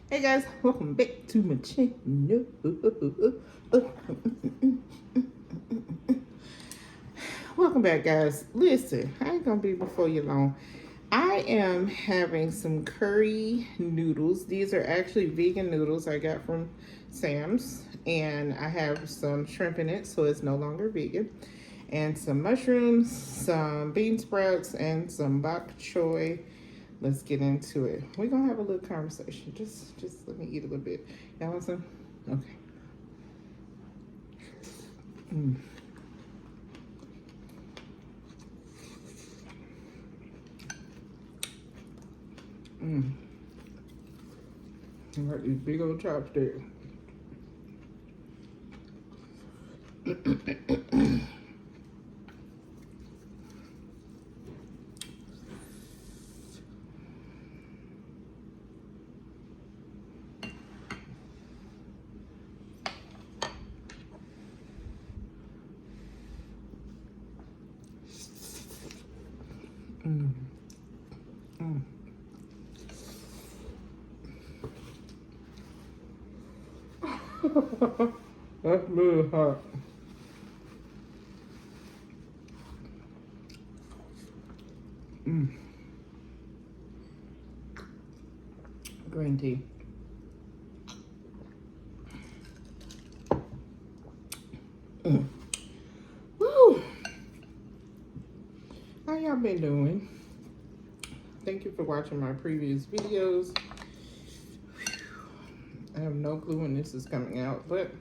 Hey guys, welcome back to my channel. Welcome back, guys. Listen, I ain't gonna be before you long. I am having some curry noodles. These are actually vegan noodles I got from Sam's, and I have some shrimp in it, so it's no longer vegan. And some mushrooms, some bean sprouts, and some bok choy. Let's get into it. We're gonna have a little conversation. Just let me eat a little bit. Y'all want some? Okay. Mm. Mm. I got these big old chopsticks. Mm. Mm. That's really hot. Mm. Green tea. Mm. Woo! How y'all been doing? Thank you for watching my previous videos. I have no clue when this is coming out, but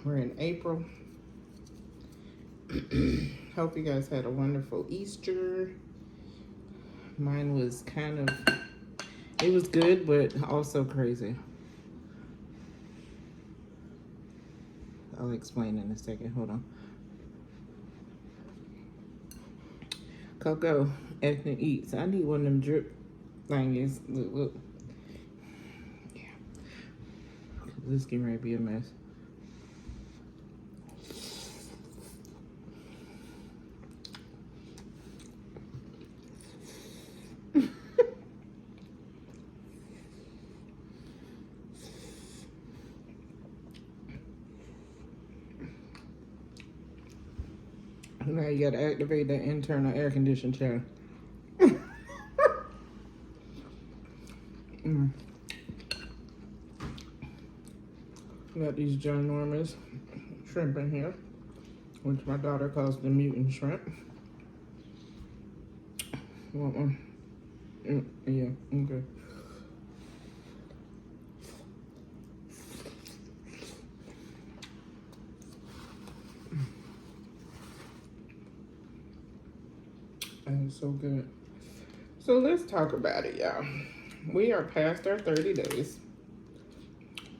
we're in April. Hope you guys had a wonderful Easter. Mine was it was good, but also crazy. I'll explain in a second. Hold on. Coco, Ethnic Eats. I need one of them drip thingies. Look. Yeah. This getting ready to be a mess. Now you gotta activate that internal air conditioning chair. Mm. Got these ginormous shrimp in here, which my daughter calls the mutant shrimp. You want one? Yeah, okay. That is so good. So let's talk about it, y'all. We are past our 30 days.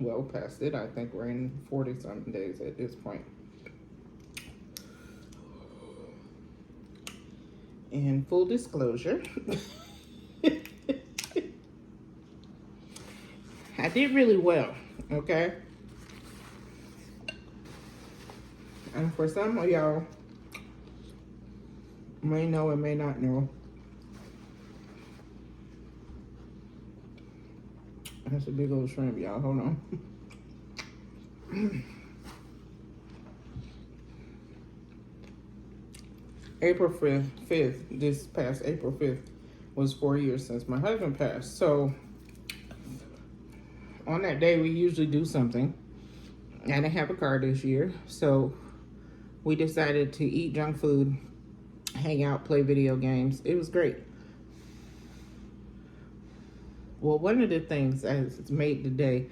Well past it. I think we're in 40-something days at this point. And full disclosure, I did really well, okay? And for some of y'all may know and may not know, that's a big old shrimp, y'all. Hold on. April 5th, this past April 5th, was 4 years since my husband passed. So on that day, we usually do something. I didn't have a car this year, so we decided to eat junk food, hang out, play video games. It was great. Well, one of the things I made today,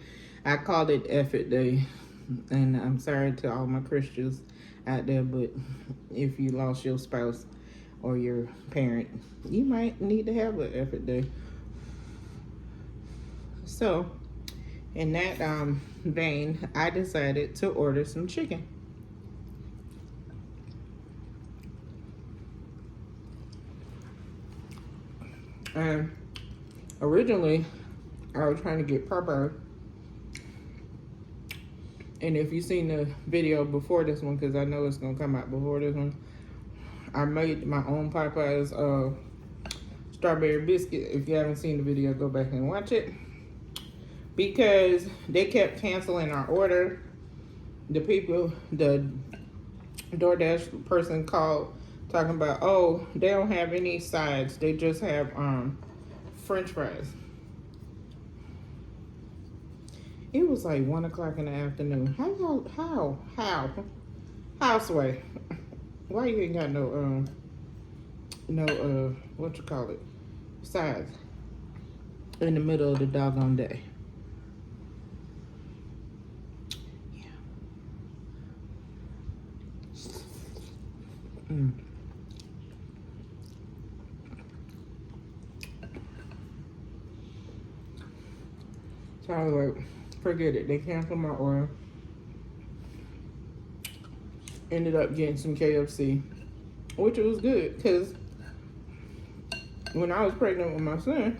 I called it Effort Day. And I'm sorry to all my Christians out there, but if you lost your spouse or your parent, you might need to have an Effort Day. So, in that vein, I decided to order some chicken. And originally, I was trying to get Popeye. And if you've seen the video before this one, because I know it's going to come out before this one, I made my own Popeye's strawberry biscuit. If you haven't seen the video, go back and watch it. because they kept canceling our order. The DoorDash person called talking about, oh, they don't have any sides. They just have French fries. It was like 1 o'clock in the afternoon. Houseway? Why you ain't got no what you call it, sides in the middle of the doggone day? Yeah. So I was like, forget it. They canceled my order. Ended up getting some KFC, which was good because when I was pregnant with my son,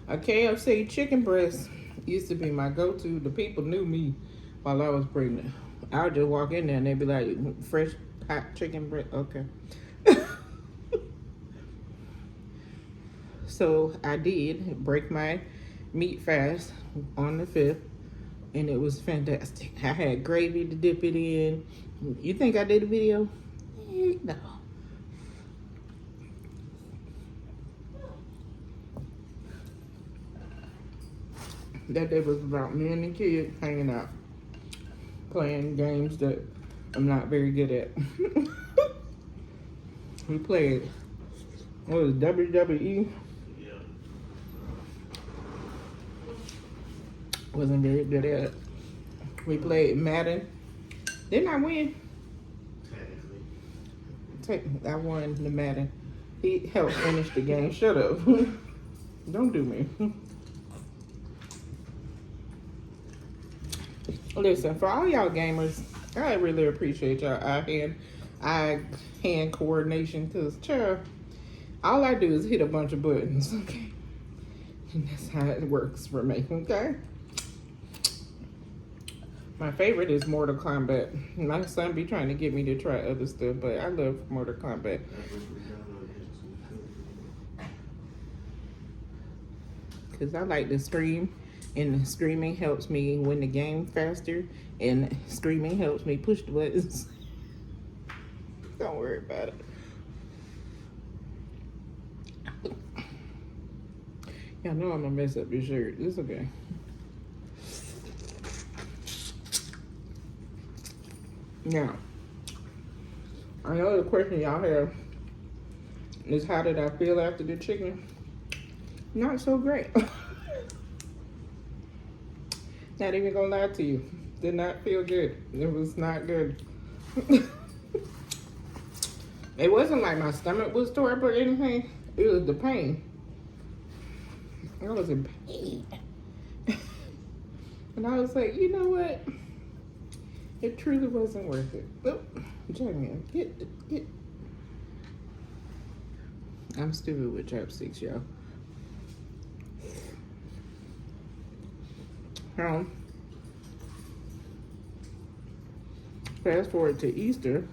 a KFC chicken breast used to be my go-to. The people knew me while I was pregnant. I would just walk in there and they'd be like, fresh hot chicken breast. Okay. So I did break my meat fast on the 5th, and it was fantastic. I had gravy to dip it in. You think I did a video? No. That day was about me and the kids hanging out, playing games that I'm not very good at. We played, what was it, WWE? Yeah. Wasn't very good at it. We played Madden. Didn't I win? Technically. I won the Madden. He helped finish the game. Shut up. Don't do me. Listen, for all y'all gamers, I really appreciate y'all eye hand coordination, because, child, all I do is hit a bunch of buttons, okay? And that's how it works for me, okay? My favorite is Mortal Kombat. My son be trying to get me to try other stuff, but I love Mortal Kombat. Because I like to scream, and screaming helps me win the game faster, and screaming helps me push the buttons. Don't worry about it. Y'all know I'm gonna mess up your shirt. It's okay. Now, I know the question y'all have is, how did I feel after the chicken? Not so great. Not even gonna lie to you. Did not feel good. It was not good. It wasn't like my stomach was tore up or anything. It was the pain. I was in pain. And I was like, you know what? It truly wasn't worth it. Oh, Jamie, get. I'm stupid with chopsticks, y'all. Fast forward to Easter.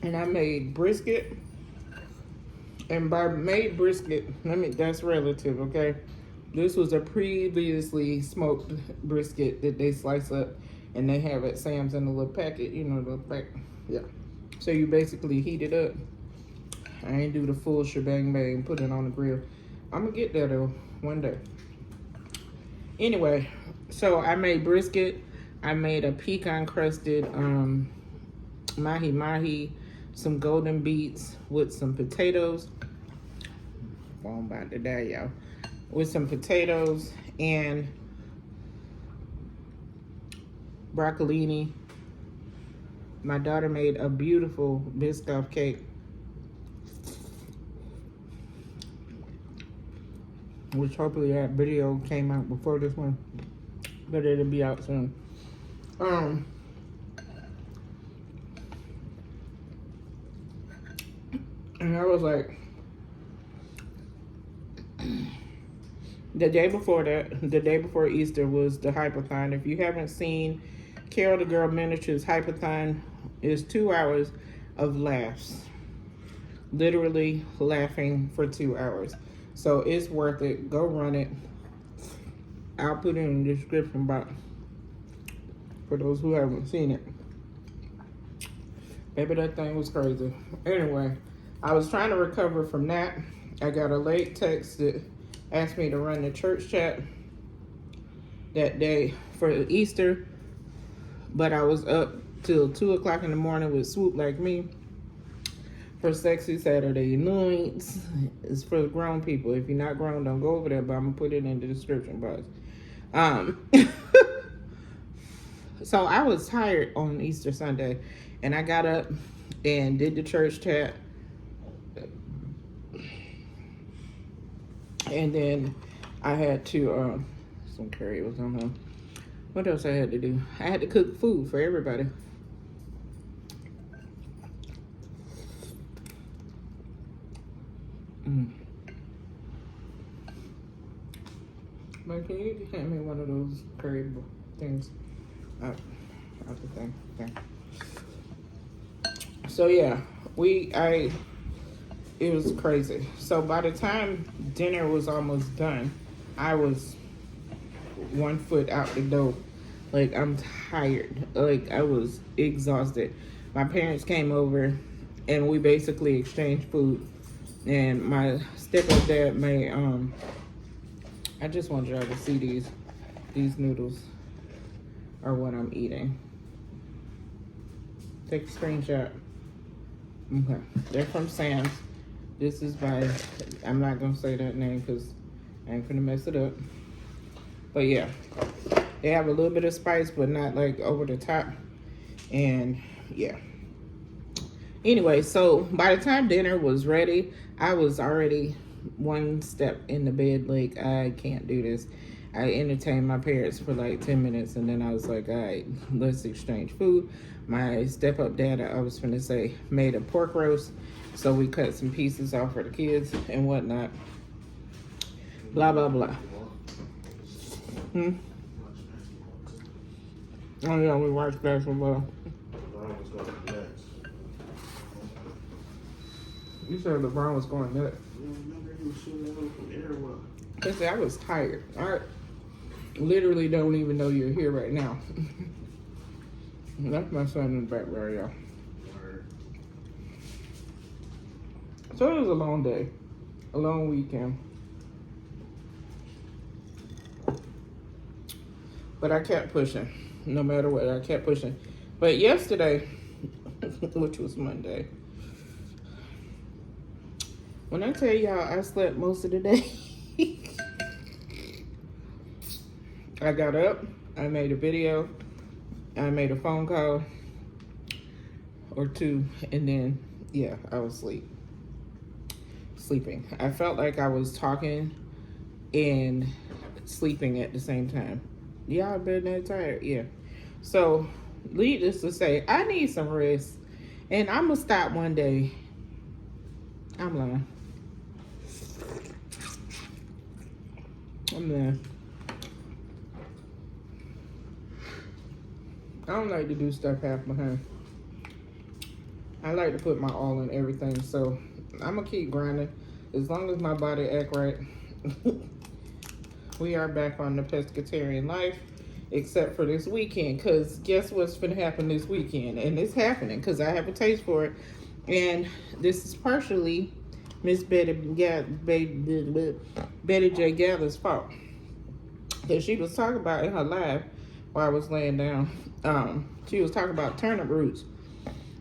And I made brisket. And by made brisket, that's relative, okay? This was a previously smoked brisket that they slice up and they have at Sam's in a little packet, you know, the pack. Yeah. So you basically heat it up. I ain't do the full shebang bang, put it on the grill. I'm gonna get there though, one day. Anyway, so I made brisket. I made a pecan crusted mahi mahi, some golden beets with some potatoes. Oh, I'm about to die, y'all. With some potatoes and broccolini. My daughter made a beautiful Biscoff cake, which hopefully that video came out before this one, but it'll be out soon. And I was like, the day before Easter was the Hyperthon. If you haven't seen Carol the Girl Miniatures Hypathon is 2 hours of laughs. Literally laughing for 2 hours. So it's worth it. Go run it. I'll put it in the description box for those who haven't seen it. Maybe that thing was crazy. Anyway, I was trying to recover from that. I got a late text that asked me to run the church chat that day for Easter, but I was up till 2 o'clock in the morning with Swoop Like Me for Sexy Saturday Nights. It's for the grown people. If you're not grown, don't go over there, but I'm gonna put it in the description box. So I was tired on Easter Sunday, and I got up and did the church chat, and then I had to some curry was on there. What else I had to do? I had to cook food for everybody. But can you hand me one of those curry things out the thing? Okay. So yeah, it was crazy. So by the time dinner was almost done, I was 1 foot out the door. Like, I'm tired. Like, I was exhausted. My parents came over and we basically exchanged food. And my stepdad made I just want y'all to see these noodles are what I'm eating. Take a screenshot. Okay, they're from Sam's. This is by, I'm not gonna say that name because I ain't gonna mess it up. But yeah, they have a little bit of spice, but not like over the top. And yeah. Anyway, so by the time dinner was ready, I was already 1 step in the bed. Like, I can't do this. I entertained my parents for like 10 minutes, and then I was like, all right, let's exchange food. My step-up dad, I was finna say, made a pork roast. So we cut some pieces off for the kids and whatnot. Blah, blah, blah. Oh yeah, we watched basketball. You said LeBron was going nuts. Cause I was tired. I literally don't even know you're here right now. That's my son in the background, y'all. So it was a long day, a long weekend. But I kept pushing, no matter what, I kept pushing. But yesterday, which was Monday, when I tell y'all I slept most of the day, I got up, I made a video, I made a phone call or two, and then, yeah, I was sleeping. I felt like I was talking and sleeping at the same time. Y'all been that tired? Yeah. So, needless to say, I need some rest, and I'm gonna stop one day. I'm lying. I'm lying. I don't like to do stuff half behind. I like to put my all in everything, so I'm gonna keep grinding as long as my body act right. We are back on the pescatarian life, except for this weekend, because guess what's gonna happen this weekend? And it's happening because I have a taste for it, and this is partially Miss Betty J. Gather's fault, because she was talking about in her live while I was laying down. She was talking about turnip roots.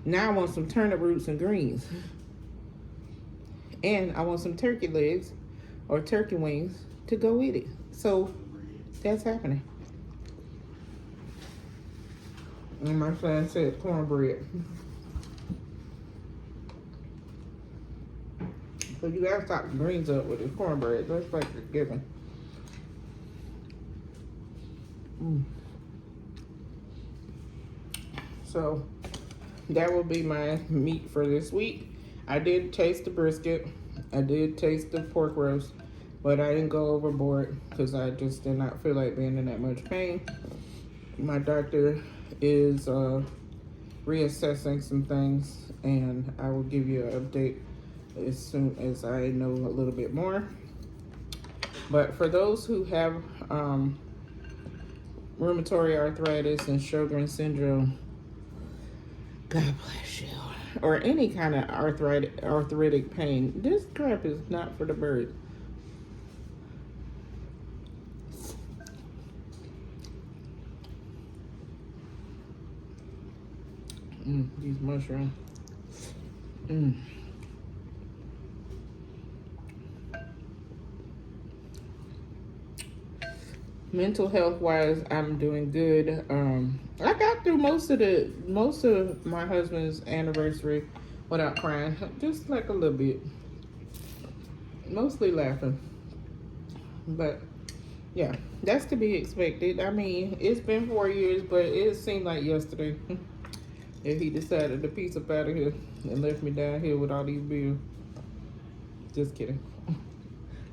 Now I want some turnip roots and greens. And I want some turkey legs or turkey wings to go with it. So that's happening. And my son said cornbread. So you gotta stop the greens up with the cornbread. That's like a given. So that will be my meat for this week. I did taste the brisket. I did taste the pork roast, but I didn't go overboard because I just did not feel like being in that much pain. My doctor is reassessing some things, and I will give you an update as soon as I know a little bit more. But for those who have rheumatoid arthritis and Sjogren's syndrome, God bless you, or any kind of arthritic pain, this crap is not for the birds. These mushrooms. Mental health wise, I'm doing good. I got through most of my husband's anniversary without crying, just like a little bit, mostly laughing. But yeah, that's to be expected. I mean, it's been 4 years, but it seemed like yesterday that he decided to piece up out of here and left me down here with all these bills. Just kidding.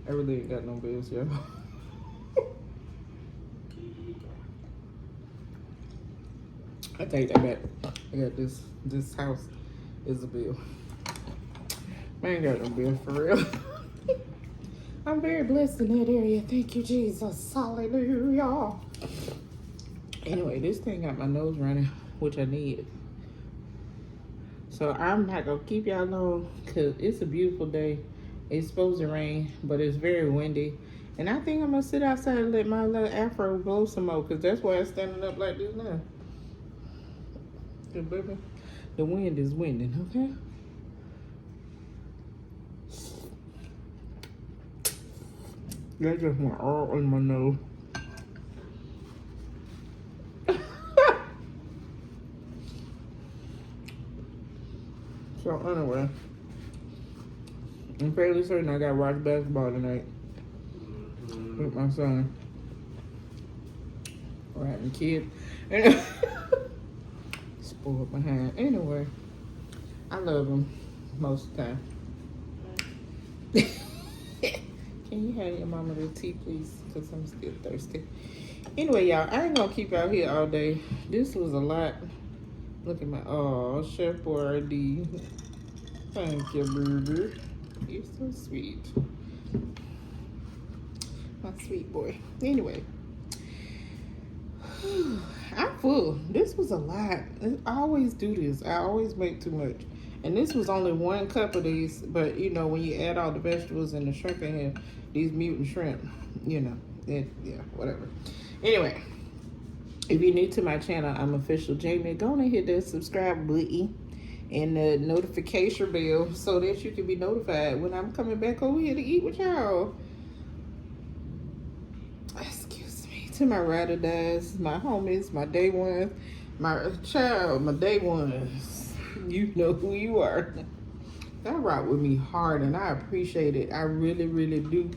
I really ain't got no bills, y'all. I take that back. I got this house is a bill. I ain't got no bill for real. I'm very blessed in that area. Thank you, Jesus. Hallelujah. Anyway, this thing got my nose running, which I need. So I'm not gonna keep y'all long because it's a beautiful day. It's supposed to rain, but it's very windy. And I think I'm gonna sit outside and let my little afro blow some more, because that's why I'm standing up like this now. Baby, the wind is winding, okay? That just went all in my nose. So anyway, I'm fairly certain I gotta watch basketball tonight with my son. Or having kids. Spoiled behind. Anyway, I love him most of the time. Can you have your mama the tea, please? Because I'm still thirsty. Anyway, y'all, I ain't gonna keep out here all day. This was a lot. Look at my, oh, Chef Boyardee. Thank you, baby. You're so sweet. My sweet boy. Anyway. I'm full. This was a lot. I always do this. I always make too much. And this was only 1 cup of these. But, you know, when you add all the vegetables and the shrimp in here, these mutant shrimp, you know, yeah, whatever. Anyway, if you're new to my channel, I'm Official Jamie. Go on and hit that subscribe button and the notification bell so that you can be notified when I'm coming back over here to eat with y'all. To my ride or dies, my homies, my day ones, my child, my day ones. You know who you are. That rock with me hard, and I appreciate it. I really, really do.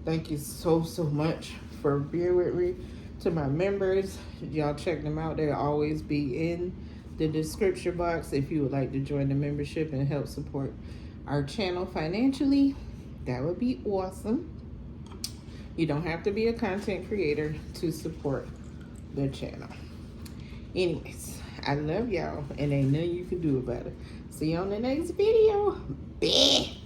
Thank you so much for being with me. To my members, y'all check them out. They'll always be in the description box if you would like to join the membership and help support our channel financially. That would be awesome. You don't have to be a content creator to support the channel. Anyways, I love y'all, and ain't nothing you can do about it. See you on the next video. Bye.